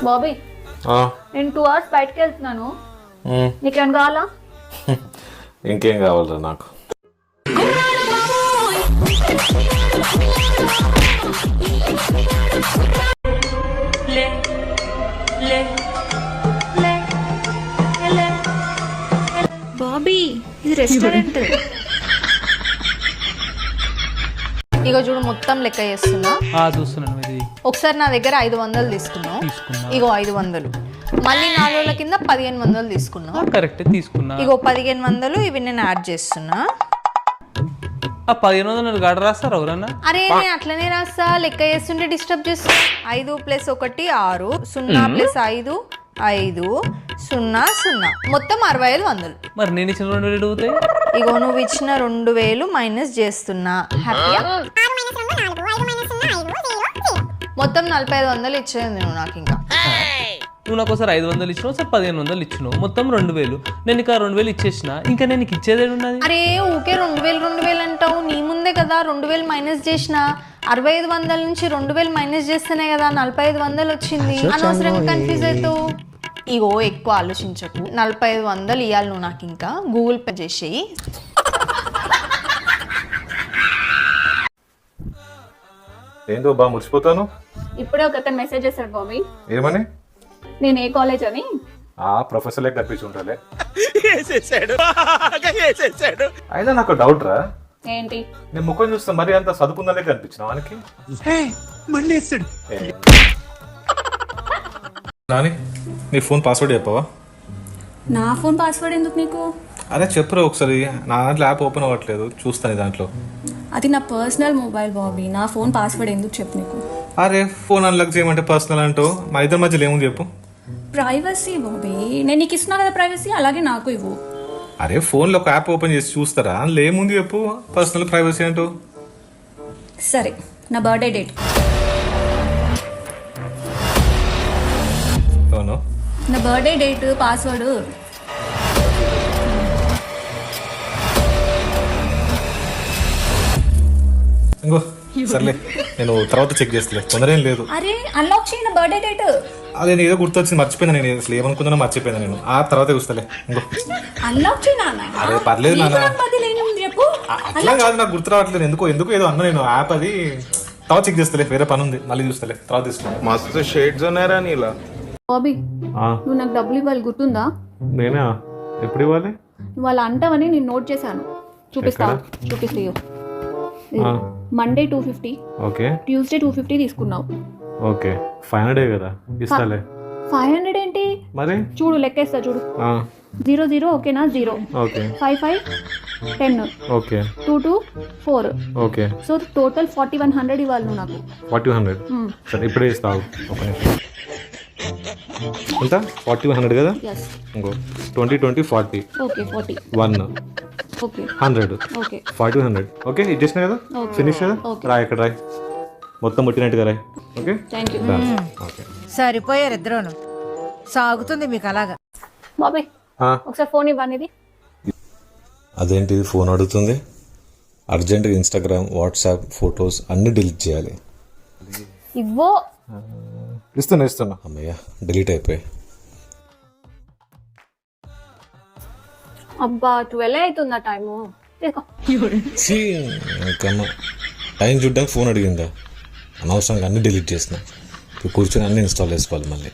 బాబీ నేను 2 hours బయటకు వెళ్తున్నాను, నీకేం కావాలా? ఇంకేం కావాలరా నాకు? బాబీ ఇది రెస్టారెంట్. ఇగో చూడు మొత్తం లెక్క చేస్తున్నా. చూస్తున్నాను. ఇది ఒకసారి నా దగ్గర 500 తీసుకున్నావు, ఇగో 500. మళ్ళీ 4 రోజుల కింద 1500 తీసుకున్నావు. కరెక్ట్ తీసుకున్నా. ఇగో 1500 ఇవి నేను యాడ్ చేస్తున్నా. ఆ 1500 గడ రాస్తారు ఎవరన్నా? అరే నేను అట్లనే రాస్తా, లెక్క చేస్తుంటే డిస్టర్బ్ చేస్తా. 5 + 1 6, 0 + 5 5 0 0, మొత్తం 6500. మరి నేను ఇచ్చిన 2000 అవుతాయి. ఇగో నువ్వు ఇచ్చిన 2000 మైనస్ చేస్తున్నా. హ్యాపీయా? మొత్తం 4500 ఇచ్చేది నువ్వు నాకు. ఇంకా నువ్వు నాకు ఒకసారి 500 ఇచ్చినావు, ఒకసారి 1500 ఇచ్చినావు, మొత్తం 2000. నేను ఇక 2000 ఇచ్చేసిన, ఇంకా నేను నీకు ఇచ్చేదే ఉన్నది. అరే ఊకే 2000 అంటావు, నీ ముందే కదా 2000 మైనస్ చేసిన. 6500 నుంచి 2000 మైనస్ చేస్తేనే కదా 4500 వచ్చింది. అనవసరంగా కన్ఫ్యూజ్ అవుతావు. ఇగో ఎక్కువ ఆలోచించకు, 4500 ఇవ్వాలి నువ్వు నాకు. ఇంకా గూగుల్ పే చేసేయి. ఏంటో బాగా మురిసిపోతాను. ఇప్పుడే ఒక అతను మెసేజ్ చేశాడు బాబీ. ఏమని? నేను ఏ కాలేజ్ అని. ప్రొఫెసర్ లెక్క తప్పించి ఉంటాలే. అయినా నాకు డౌట్ రా. ఏంటి? నేను ముఖం చూస్తే మరి అంత చదువుకున్న లెక్క అనిపించిన వానికి. నాని నీ ఫోన్ పాస్వర్డ్ చెప్పవా? నా ఫోన్ పాస్వర్డ్ ఎందుకు నీకు? అరే చెప్పురా ఒకసారి, నా దాంట్లో యాప్ ఓపెన్ అవ్వట్లేదు, చూస్తాను దాంట్లో. అది నా పర్సనల్ మొబైల్ బాబీ, నా ఫోన్ పాస్వర్డ్ ఎందుకు చెప్పు నీకు? అరే ఫోన్ అన్లాక్ చేయమంటే పర్సనల్ అంటావు, మా ఇద్దరి మధ్యలో ఏముంది చెప్పు? ప్రైవసీ బాబీ, నేను నీకు ఇస్తున్నా కదా ప్రైవసీ, అలాగే నాకు ఇవ్వు. అరే ఫోన్లో ఒక యాప్ ఓపెన్ చేసి చూస్తారా, అందులో ఏముంది చెప్పు? పర్సనల్ ప్రైవసీ అంటావు. సరే నా బర్త్డే డేట్. అవును, నా బర్త్డే డేట్ పాస్వర్డ్. ఇంకో సర్లే, నేను తర్వాత చెక్ చేస్తలే, తొందర ఏం లేదు. అరే అన్లాక్ చేయి నా బర్త్డే డేట్. అదే నేను ఏదో గుర్తొచ్చింది, మర్చిపోయినా. నేను అసలు ఏమనుకున్నా మర్చిపోయినా. నేను ఆ తర్వాత చూస్తలే. ఇంకో అన్లాక్ చేయి నాన్న. అరే పర్లేదు నాన్న, చెప్పు. అట్లా కాదు, నాకు గుర్తు రావట్లేదు ఎందుకు ఏదో అన్నా నేను. యాప్ అది తర్వాత చెక్ చేస్తలే, వేరే పని ఉంది, మళ్ళీ చూస్తలే, తర్వాత తీసుకున్నా. మస్తు షేడ్స్ ఉన్నారా నీలా. బాబీ నువ్వు నాకు డబ్బులు ఇవ్వాలి, గుర్తుందా? నేనా? ఎప్పుడు ఇవ్వాలి? ఇవాళ అంటావని నేను నోట్ చేశాను, చూపిస్తా. Monday 250, okay. ట్యూస్డే 250 తీసుకున్నావు. ఓకే 500 కదా, ఇస్తాలే. 500 ఏంటి మరి? చూడు లెక్కేస్తా చూడు. 0 0 ఓకేనా? 0 okay, 5 5 10 okay, 2 2 4 okay. So total 4100 ఇవ్వాలి నువ్వు నాకు. 4100 సరే, ఇప్పుడే ఇస్తావు. ఒక నిమిషం. ఎంత? 4100 కదా. ఇంకో 20 20 40. Okay 40 1 okay 100 okay 4100. ఓకే ఇచ్చేసిన కదా, ఫినిష్ కదా. రాయ్ ఇక్కడ రాయ్, మొత్తం ముట్టినట్టుగా రాయ్. Okay thank you. ఓకే సరిపోయారు ఇద్దరును, సాగుతుంది మీకు అలాగా. బాబాయ్ ఒకసారి ఫోన్ ఇవ్వనిది. అదేంటిది ఫోన్ అడుగుతుంది? అర్జెంటుగా ఇన్స్టాగ్రామ్, వాట్సాప్, ఫొటోస్ అన్నీ డిలీట్ చేయాలి. ఇవ్వో. ఇస్తున్నా. అమ్మయ్య డిలీట్ అయిపోయి. అబ్బా 12 అవుతుందా టైము? టైం చూడ్డానికి ఫోన్ అడిగిందా? అనవసరంగా అన్ని డిలీట్ చేసిన. కూర్చొని అన్ని ఇన్స్టాల్ చేసుకోవాలి మళ్ళీ.